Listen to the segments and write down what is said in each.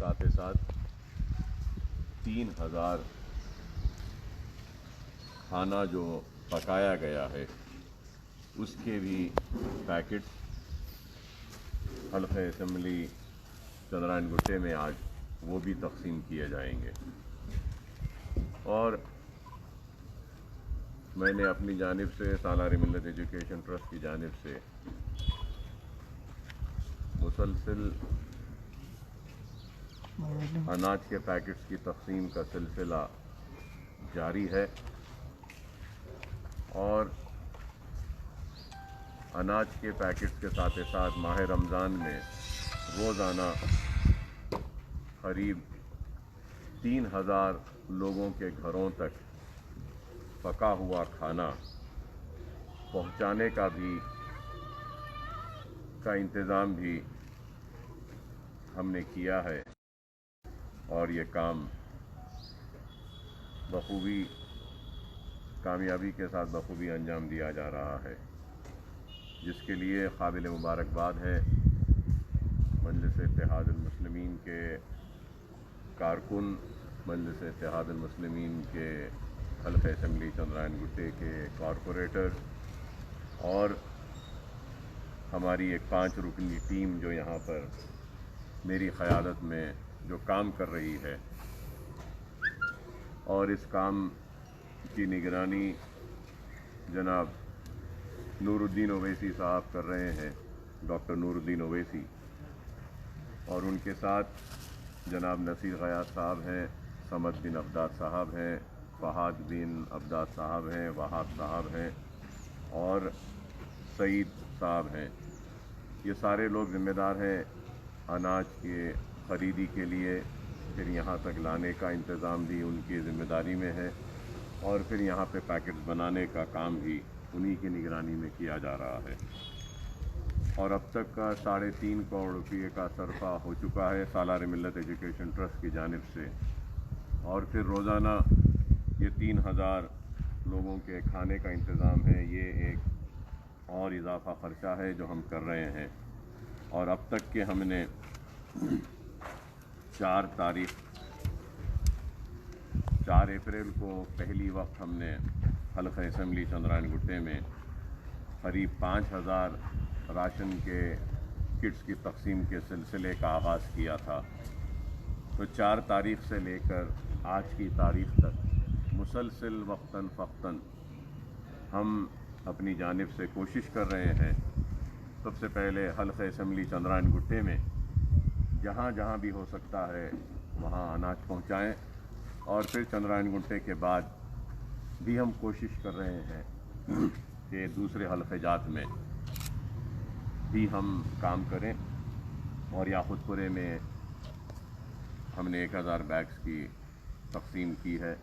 साथ ही साथ 3000 खाना जो पकाया गया है उसके भी पैकेट हल्क़े असम्बली चंद्रायन गुट्टे में आज वो भी तकसीम किए जाएंगे। और मैंने अपनी जानिब से सालार मिल्लत एजुकेशन ट्रस्ट की जानिब से मुसलसल अनाज के पैकेट्स की तकसीम का सिलसिला जारी है और अनाज के पैकेट्स के साथ साथ माह रमज़ान में रोज़ाना करीब 3000 लोगों के घरों तक पका हुआ खाना पहुंचाने का इंतज़ाम भी हमने किया है और ये काम बखूबी कामयाबी के साथ बखूबी अंजाम दिया जा रहा है, जिसके लिए काबिल मुबारकबाद है मजलिस इत्तेहादुल मुस्लिमीन के कारकुन, मजलिस इत्तेहादुल मुस्लिमीन के हल्क़े असम्बली चंद्रायन गुट्टे के कॉरपोरेटर और हमारी एक 5 रुकनी टीम जो यहाँ पर मेरी क़यादत में जो काम कर रही है। और इस काम की निगरानी जनाब नूरुद्दीन ओवैसी साहब कर रहे हैं, डॉक्टर नूरुद्दीन ओवैसी, और उनके साथ जनाब नसीर गयास साहब हैं, समद बिन अब्दाद साहब हैं, फहाद बिन अब्दाद साहब हैं, वहाब साहब हैं और सईद साहब हैं। ये सारे लोग ज़िम्मेदार हैं अनाज के ख़रीदी के लिए, फिर यहाँ तक लाने का इंतज़ाम भी उनकी ज़िम्मेदारी में है और फिर यहाँ पे पैकेट्स बनाने का काम भी उन्हीं की निगरानी में किया जा रहा है। और अब तक का 3.5 करोड़ रुपये का सरफा हो चुका है सालार मिल्लत एजुकेशन ट्रस्ट की जानिब से, और फिर रोज़ाना ये 3000 लोगों के खाने का इंतज़ाम है। ये एक और इजाफ़ा ख़र्चा है जो हम कर रहे हैं। और अब तक के हमने 4 अप्रैल को पहली वक्त हमने हल्क़े असम्बली चंद्रायन गुट्टे में करीब 5000 राशन के किट्स की तकसीम के सिलसिले का आगाज़ किया था। तो 4 तारीख़ से लेकर आज की तारीख़ तक मुसलसल वक्तन फ़क्तन हम अपनी जानिब से कोशिश कर रहे हैं। सबसे पहले हल्क़े असम्बली चंद्रायन गुट्टे में जहाँ जहाँ भी हो सकता है वहाँ अनाज पहुँचाएँ, और फिर चंद्रायन गुट्टे के बाद भी हम कोशिश कर रहे हैं कि दूसरे हल्क़े जात में भी हम काम करें। और याक़ूतपुरे में हमने 1000 बैग्स की तकसीम की है,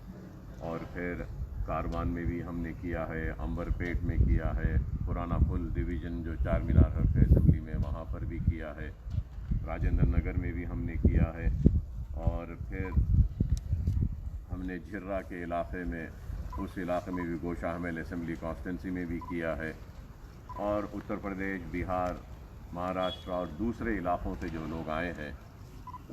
और फिर कारवान में भी हमने किया है, अंबरपेट में किया है, पुराना पुल डिवीज़न जो 4 मीनार हल्क़े असम्बली में वहाँ पर भी किया है, राजेंद्र नगर में भी हमने किया है, और फिर हमने झिर्रा के इलाक़े में, उस इलाक़े में भी गोशा हमेल असम्बली कॉन्स्टिट्यूंसी में भी किया है, और उत्तर प्रदेश, बिहार, महाराष्ट्र और दूसरे इलाक़ों से जो लोग आए हैं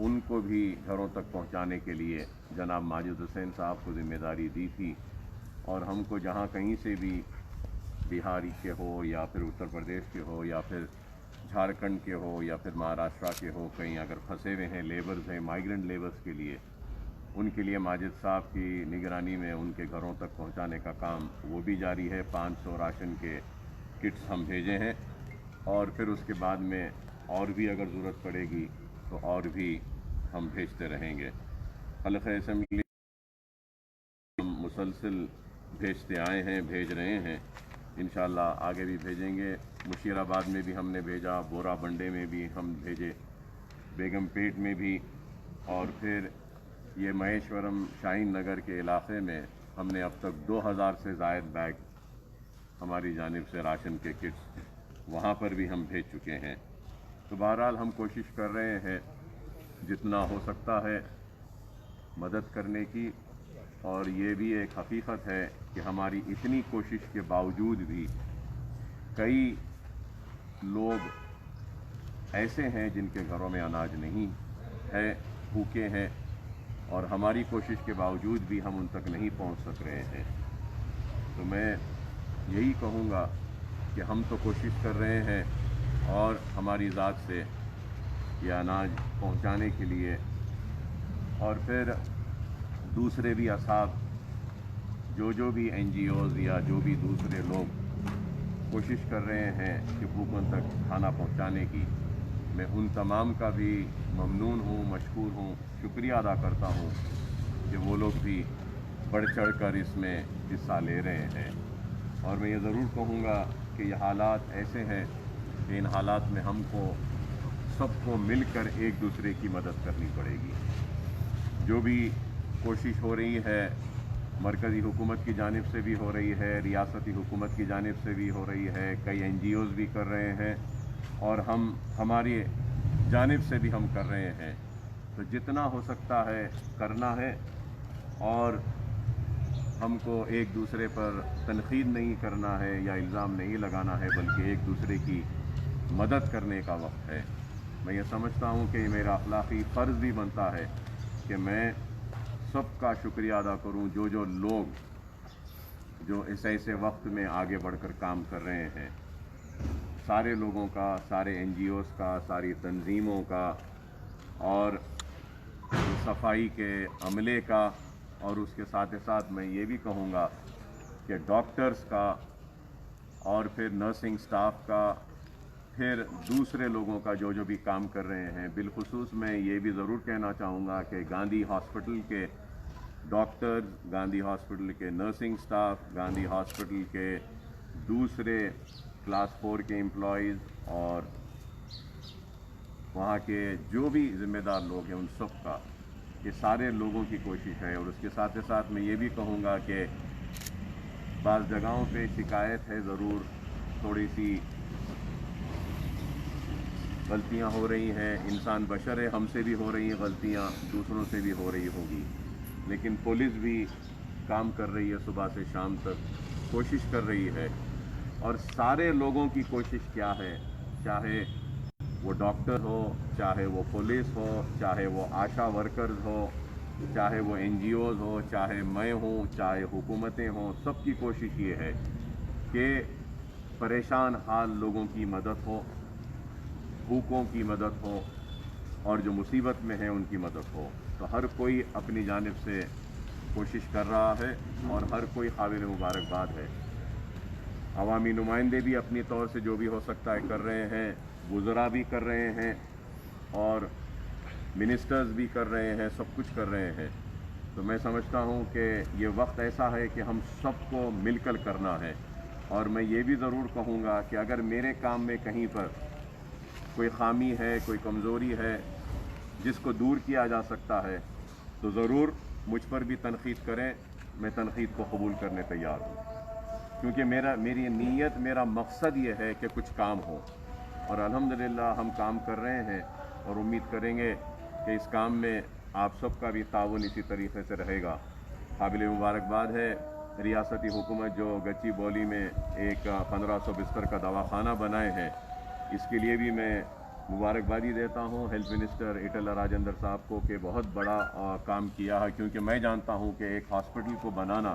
उनको भी घरों तक पहुंचाने के लिए जनाब माजिद हुसैन साहब को ज़िम्मेदारी दी थी। और हमको जहां कहीं से भी बिहारी के हो या फिर उत्तर प्रदेश के हो या फिर झारखंड के हो या फिर महाराष्ट्र के हो, कहीं अगर फंसे हुए हैं लेबर्स हैं, माइग्रेंट लेबर्स के लिए, उनके लिए माजिद साहब की निगरानी में उनके घरों तक पहुंचाने का काम वो भी जारी है। 500 राशन के किट्स हम भेजे हैं, और फिर उसके बाद में और भी अगर ज़रूरत पड़ेगी तो और भी हम भेजते रहेंगे। हल्क़े असम्बली हम मुसलसल भेजते आए हैं, भेज रहे हैं, इंशाअल्लाह आगे भी भेजेंगे। मुशीराबाद में भी हमने भेजा, बोरा बंडे में भी हम भेजे, बेगमपेट में भी, और फिर ये महेश्वरम शाहीन नगर के इलाक़े में हमने अब तक 2000 से ज़ायद बैग हमारी जानिब से राशन के किट्स वहाँ पर भी हम भेज चुके हैं। तो बहरहाल हम कोशिश कर रहे हैं जितना हो सकता है मदद करने की, और ये भी एक हकीकत है कि हमारी इतनी कोशिश के बावजूद भी कई लोग ऐसे हैं जिनके घरों में अनाज नहीं है, भूखे हैं और हमारी कोशिश के बावजूद भी हम उन तक नहीं पहुंच सक रहे हैं। तो मैं यही कहूँगा कि हम तो कोशिश कर रहे हैं और हमारी ज़ात से ये अनाज पहुंचाने के लिए, और फिर दूसरे भी असाब जो भी NGOs या जो भी दूसरे लोग कोशिश कर रहे हैं कि भूखों तक खाना पहुंचाने की, मैं उन तमाम का भी ममनून हूँ, मशकूर हूँ, शुक्रिया अदा करता हूँ कि वो लोग भी बढ़ चढ़ कर इसमें हिस्सा ले रहे हैं। और मैं ये ज़रूर कहूँगा कि ये हालात ऐसे हैं कि इन हालात में हमको सबको मिलकर एक दूसरे की मदद करनी पड़ेगी। जो भी कोशिश हो रही है मरकज़ी हुकूमत की जानिब से भी हो रही है, रियासती हुकूमत की जानिब से भी हो रही है, कई NGOs भी कर रहे हैं और हम हमारी जानिब से भी हम कर रहे हैं। तो जितना हो सकता है करना है और हमको एक दूसरे पर तनकीद नहीं करना है या इल्ज़ाम नहीं लगाना है, बल्कि एक दूसरे की मदद करने का वक्त है। मैं ये समझता हूँ कि मेरा अखलाक़ी फ़र्ज़ भी बनता है कि मैं सबका शुक्रिया अदा करूँ जो लोग जो इस ऐसे वक्त में आगे बढ़कर काम कर रहे हैं, सारे लोगों का, सारे NGOs का, सारी तंजीमों का और सफाई के अमले का, और उसके साथ साथ मैं ये भी कहूँगा कि डॉक्टर्स का और फिर नर्सिंग स्टाफ का, फिर दूसरे लोगों का जो भी काम कर रहे हैं। बिलखुसूस मैं ये भी ज़रूर कहना चाहूँगा कि गांधी हॉस्पिटल के डॉक्टर्स, गांधी हॉस्पिटल के नर्सिंग स्टाफ, गांधी हॉस्पिटल के दूसरे क्लास 4 के एम्प्लॉइज़ और वहाँ के जो भी ज़िम्मेदार लोग हैं, उन सब का, ये सारे लोगों की कोशिश है। और उसके साथ साथ मैं ये भी कहूँगा कि बाज़ जगहों पे शिकायत है ज़रूर, थोड़ी सी गलतियाँ हो रही हैं, इंसान बशर है, हमसे भी हो रही हैं गलतियाँ, दूसरों से भी हो रही होगी, लेकिन पुलिस भी काम कर रही है, सुबह से शाम तक कोशिश कर रही है। और सारे लोगों की कोशिश क्या है, चाहे वो डॉक्टर हो, चाहे वो पुलिस हो, चाहे वो आशा वर्कर्स हो, चाहे वो NGOs हो, चाहे मैं हूँ, चाहे हुकूमतें हों, सबकी कोशिश ये है कि परेशान हाल लोगों की मदद हो, भूखों की मदद हो, और जो मुसीबत में है उनकी मदद हो। तो हर कोई अपनी जानिब से कोशिश कर रहा है और हर कोई काबिल मुबारकबाद है। अवामी नुमाइंदे भी अपनी तौर से जो भी हो सकता है कर रहे हैं, वुज़रा भी कर रहे हैं और मिनिस्टर्स भी कर रहे हैं, सब कुछ कर रहे हैं। तो मैं समझता हूँ कि ये वक्त ऐसा है कि हम सबको मिलकर करना है। और मैं ये भी ज़रूर कहूँगा कि अगर मेरे काम में कहीं पर कोई ख़ामी है, कोई कमज़ोरी है जिसको दूर किया जा सकता है, तो ज़रूर मुझ पर भी तनक़ीद करें, मैं तनक़ीद को कबूल करने तैयार हूँ। क्योंकि मेरी नीयत, मेरा मकसद ये है कि कुछ काम हो, और अल्हम्दुलिल्लाह हम काम कर रहे हैं और उम्मीद करेंगे कि इस काम में आप सबका भी ताउन इसी तरीक़े से रहेगा। काबिल मुबारकबाद है रियासती हुकूमत जो गच्ची बौली में एक 1500 बिस्तर का दवाखाना बनाए हैं, इसके लिए भी मैं मुबारकबादी देता हूँ हेल्थ मिनिस्टर ईटला राजेंद्र साहब को कि बहुत बड़ा काम किया है। क्योंकि मैं जानता हूँ कि एक हॉस्पिटल को बनाना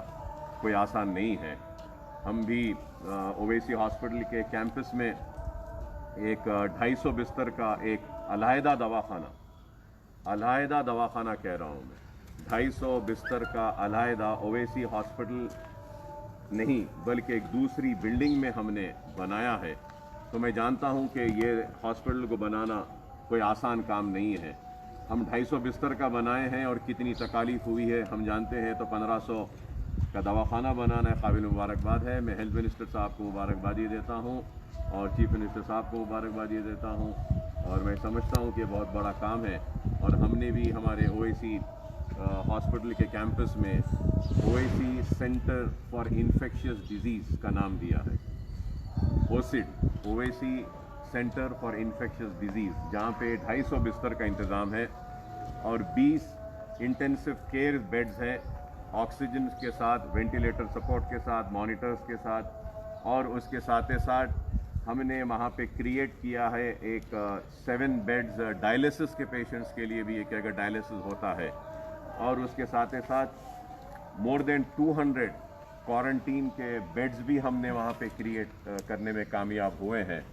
कोई आसान नहीं है। हम भी ओवैसी हॉस्पिटल के कैंपस में एक 250 बिस्तर का एक अलहदा दवाखाना कह रहा हूँ मैं, 250 बिस्तर का अलहदा ओवैसी हॉस्पिटल नहीं बल्कि एक दूसरी बिल्डिंग में हमने बनाया है। तो मैं जानता हूँ कि ये हॉस्पिटल को बनाना कोई आसान काम नहीं है। हम 250 बिस्तर का बनाए हैं और कितनी तकालीफ हुई है हम जानते हैं। तो 1500 का दवाखाना बनाना है, काबिल मुबारकबाद है। मैं हेल्थ मिनिस्टर साहब को मुबारकबादी देता हूँ और चीफ मिनिस्टर साहब को मुबारकबादी देता हूँ, और मैं समझता हूँ कि बहुत बड़ा काम है। और हमने भी हमारे ओवैसी हॉस्पिटल के कैंपस में Owaisi centre for infectious disease का नाम दिया है, OSID, Owaisi centre for infectious disease, जहाँ पे 250 बिस्तर का इंतज़ाम है और 20 इंटेंसिव केयर बेड्स हैं, ऑक्सीजन के साथ, वेंटिलेटर सपोर्ट के साथ, मॉनिटर्स के साथ, और उसके साथ हमने वहाँ पे क्रिएट किया है एक 7 बेड्स डायलिसिस के पेशेंट्स के लिए भी, एक अगर डायलिसिस होता है, और उसके साथ ही साथ मोर देन 200 क्वारंटीन के बेड्स भी हमने वहाँ पे क्रिएट करने में कामयाब हुए हैं।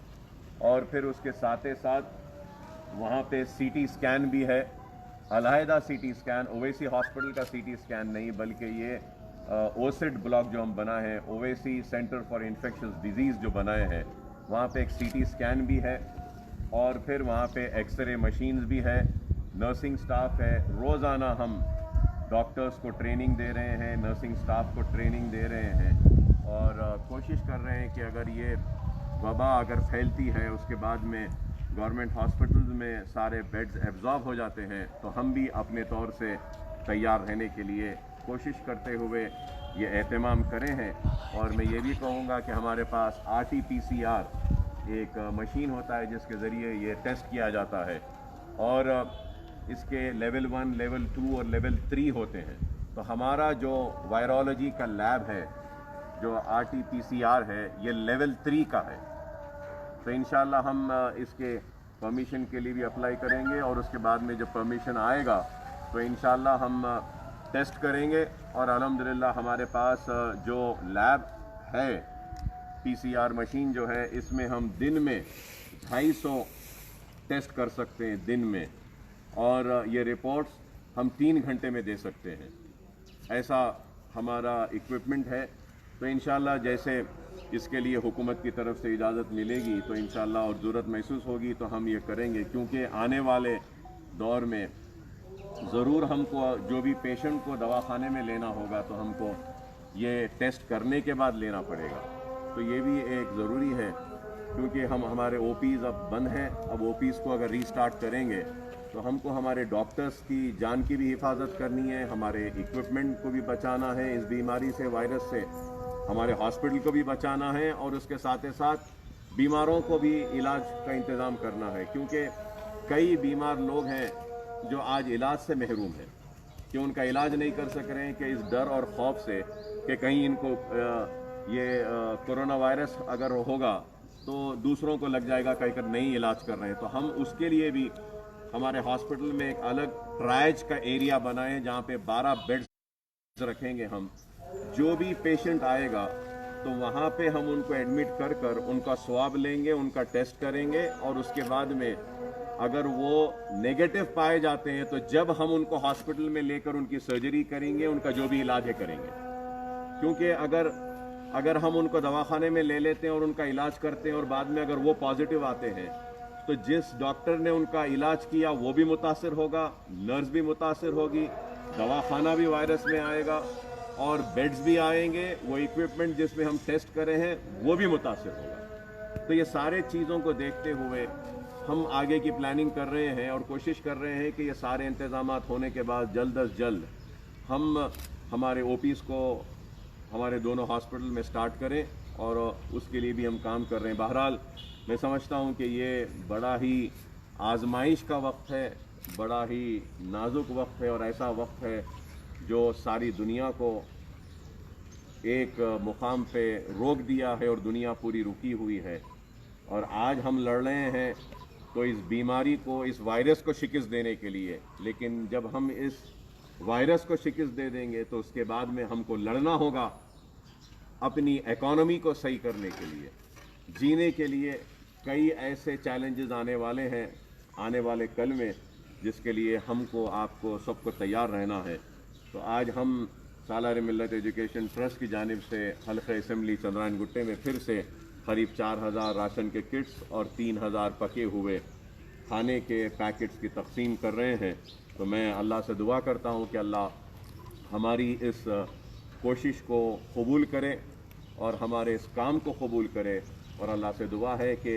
और फिर उसके साथ ही साथ वहाँ पे सीटी स्कैन भी है, अलहदा सीटी स्कैन, ओवैसी हॉस्पिटल का सीटी स्कैन नहीं, बल्कि ये ओसिड ब्लॉक जो हम बना है, Owaisi centre for infectious disease जो बनाए हैं, वहाँ पे एक सीटी स्कैन भी है। और फिर वहाँ पे एक्सरे मशीन्स भी है, नर्सिंग स्टाफ है। रोज़ाना हम डॉक्टर्स को ट्रेनिंग दे रहे हैं, नर्सिंग स्टाफ को ट्रेनिंग दे रहे हैं, और कोशिश कर रहे हैं कि अगर ये वबा अगर फैलती है, उसके बाद में गवर्नमेंट हॉस्पिटल्स में सारे बेड्स एब्जॉर्ब हो जाते हैं, तो हम भी अपने तौर से तैयार रहने के लिए कोशिश करते हुए ये एहतमाम करें हैं। और मैं ये भी कहूँगा कि हमारे पास RT-PCR एक मशीन होता है जिसके ज़रिए ये टेस्ट किया जाता है, और इसके लेवल 1, लेवल 2 और लेवल 3 होते हैं। तो हमारा जो वायरोलॉजी का लैब है, जो RT-PCR है, ये लेवल 3 का है। तो इंशाल्लाह हम इसके परमिशन के लिए भी अप्लाई करेंगे, और उसके बाद में जब परमिशन आएगा तो इंशाल्लाह हम टेस्ट करेंगे। और अल्हम्दुलिल्लाह हमारे पास जो लैब है, PCR मशीन जो है, इसमें हम दिन में 250 टेस्ट कर सकते हैं दिन में, और ये रिपोर्ट्स हम 3 घंटे में दे सकते हैं। ऐसा हमारा इक्विपमेंट है। तो इंशाल्लाह जैसे इसके लिए हुकूमत की तरफ से इजाज़त मिलेगी तो इंशाल्लाह, और ज़रूरत महसूस होगी तो हम ये करेंगे, क्योंकि आने वाले दौर में ज़रूर हमको जो भी पेशेंट को दवाखाने में लेना होगा तो हमको ये टेस्ट करने के बाद लेना पड़ेगा। तो ये भी एक ज़रूरी है, क्योंकि हमारे OPs अब बंद हैं। अब OPs को अगर रीस्टार्ट करेंगे तो हमको हमारे डॉक्टर्स की जान की भी हिफाजत करनी है, हमारे इक्विपमेंट को भी बचाना है इस बीमारी से, वायरस से, हमारे हॉस्पिटल को भी बचाना है, और उसके साथ ही साथ बीमारों को भी इलाज का इंतज़ाम करना है। क्योंकि कई बीमार लोग हैं जो आज इलाज से महरूम हैं, कि उनका इलाज नहीं कर सक रहे हैं, कि इस डर और खौफ से कि कहीं इनको ये कोरोना वायरस अगर होगा तो दूसरों को लग जाएगा, कहीं कर नहीं इलाज कर रहे हैं। तो हम उसके लिए भी हमारे हॉस्पिटल में एक अलग ट्रायज का एरिया बनाएं, जहाँ पे 12 बेड्स रखेंगे हम। जो भी पेशेंट आएगा तो वहाँ पे हम उनको एडमिट कर उनका स्वाब लेंगे, उनका टेस्ट करेंगे, और उसके बाद में अगर वो नेगेटिव पाए जाते हैं तो जब हम उनको हॉस्पिटल में लेकर उनकी सर्जरी करेंगे, उनका जो भी इलाज है करेंगे। क्योंकि अगर हम उनको दवाखाने में ले लेते हैं और उनका इलाज करते हैं, और बाद में अगर वो पॉजिटिव आते हैं, तो जिस डॉक्टर ने उनका इलाज किया वो भी मुतासिर होगा, नर्स भी मुतासिर होगी, दवाखाना भी वायरस में आएगा, और बेड्स भी आएंगे, वो इक्विपमेंट जिसमें हम टेस्ट कर रहे हैं वो भी मुतासिर होगा। तो ये सारे चीज़ों को देखते हुए हम आगे की प्लानिंग कर रहे हैं, और कोशिश कर रहे हैं कि ये सारे इंतज़ामात होने के बाद जल्द अज जल्द हम हमारे OPs को हमारे दोनों हॉस्पिटल में स्टार्ट करें, और उसके लिए भी हम काम कर रहे हैं। बहरहाल मैं समझता हूँ कि ये बड़ा ही आजमाइश का वक्त है, बड़ा ही नाजुक वक्त है, और ऐसा वक्त है जो सारी दुनिया को एक मुकाम पे रोक दिया है, और दुनिया पूरी रुकी हुई है। और आज हम लड़ रहे हैं तो इस बीमारी को, इस वायरस को शिकस्त देने के लिए, लेकिन जब हम इस वायरस को शिकस्त दे देंगे तो उसके बाद में हमको लड़ना होगा अपनी इकोनॉमी को सही करने के लिए, जीने के लिए। कई ऐसे चैलेंजेस आने वाले हैं आने वाले कल में, जिसके लिए हमको, आपको, सबको तैयार रहना है। तो आज हम सालार मिल्लत एजुकेशन ट्रस्ट की जानिब से हल्क़े असम्बली चंद्रायन गुट्टे में फिर से करीब 4000 राशन के किट्स और 3000 पके हुए खाने के पैकेट्स की तकसीम कर रहे हैं। तो मैं अल्लाह से दुआ करता हूँ कि अल्लाह हमारी इस कोशिश को कबूल करे और हमारे इस काम को कबूल करे। और अल्लाह से दुआ है कि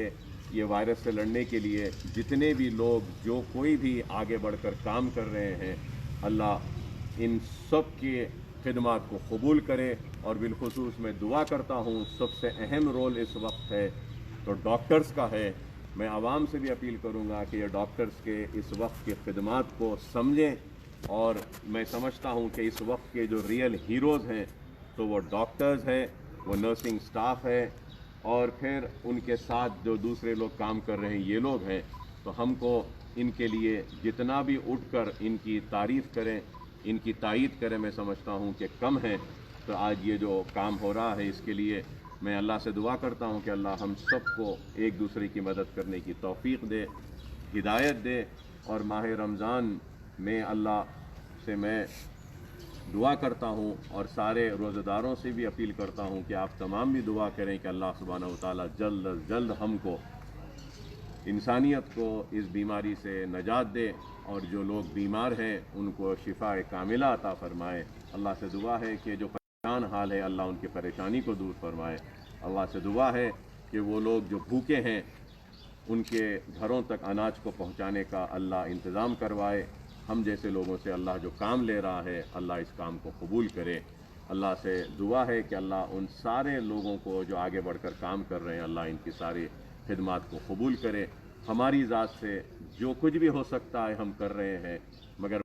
ये वायरस से लड़ने के लिए जितने भी लोग, जो कोई भी आगे बढ़कर काम कर रहे हैं, अल्लाह इन सब की खिदमत को कबूल करे। और बिलखुसूस मैं दुआ करता हूँ, सबसे अहम रोल इस वक्त है तो डॉक्टर्स का है। मैं आवाम से भी अपील करूँगा कि ये डॉक्टर्स के इस वक्त की खिदमत को समझें, और मैं समझता हूँ कि इस वक्त के जो रियल हीरोज़ हैं तो वो डॉक्टर्स हैं, वो नर्सिंग स्टाफ है, اور پھر ان کے ساتھ جو دوسرے لوگ کام کر رہے ہیں یہ لوگ ہیں، تو ہم کو ان کے لیے جتنا بھی اٹھ کر ان کی تعریف کریں، ان کی تائید کریں، میں سمجھتا ہوں کہ کم ہے۔ تو آج یہ جو کام ہو رہا ہے اس کے لیے میں اللہ سے دعا کرتا ہوں کہ اللہ ہم سب کو ایک دوسرے کی مدد کرنے کی توفیق دے، ہدایت دے، اور ماہ رمضان میں اللہ سے میں دعا کرتا ہوں اور سارے روزہ داروں سے بھی اپیل کرتا ہوں کہ آپ تمام بھی دعا کریں کہ اللہ سبحانہ و تعالیٰ جلد از جلد ہم کو، انسانیت کو اس بیماری سے نجات دے، اور جو لوگ بیمار ہیں ان کو شفاء کاملہ عطا فرمائے۔ اللہ سے دعا ہے کہ جو پریشان حال ہے اللہ ان کی پریشانی کو دور فرمائے۔ اللہ سے دعا ہے کہ وہ لوگ جو بھوکے ہیں ان کے گھروں تک اناج کو پہنچانے کا اللہ انتظام کروائے۔ ہم جیسے لوگوں سے اللہ جو کام لے رہا ہے اللہ اس کام کو قبول کرے۔ اللہ سے دعا ہے کہ اللہ ان سارے لوگوں کو جو آگے بڑھ کر کام کر رہے ہیں اللہ ان کی ساری خدمات کو قبول کرے۔ ہماری ذات سے جو کچھ بھی ہو سکتا ہے ہم کر رہے ہیں، مگر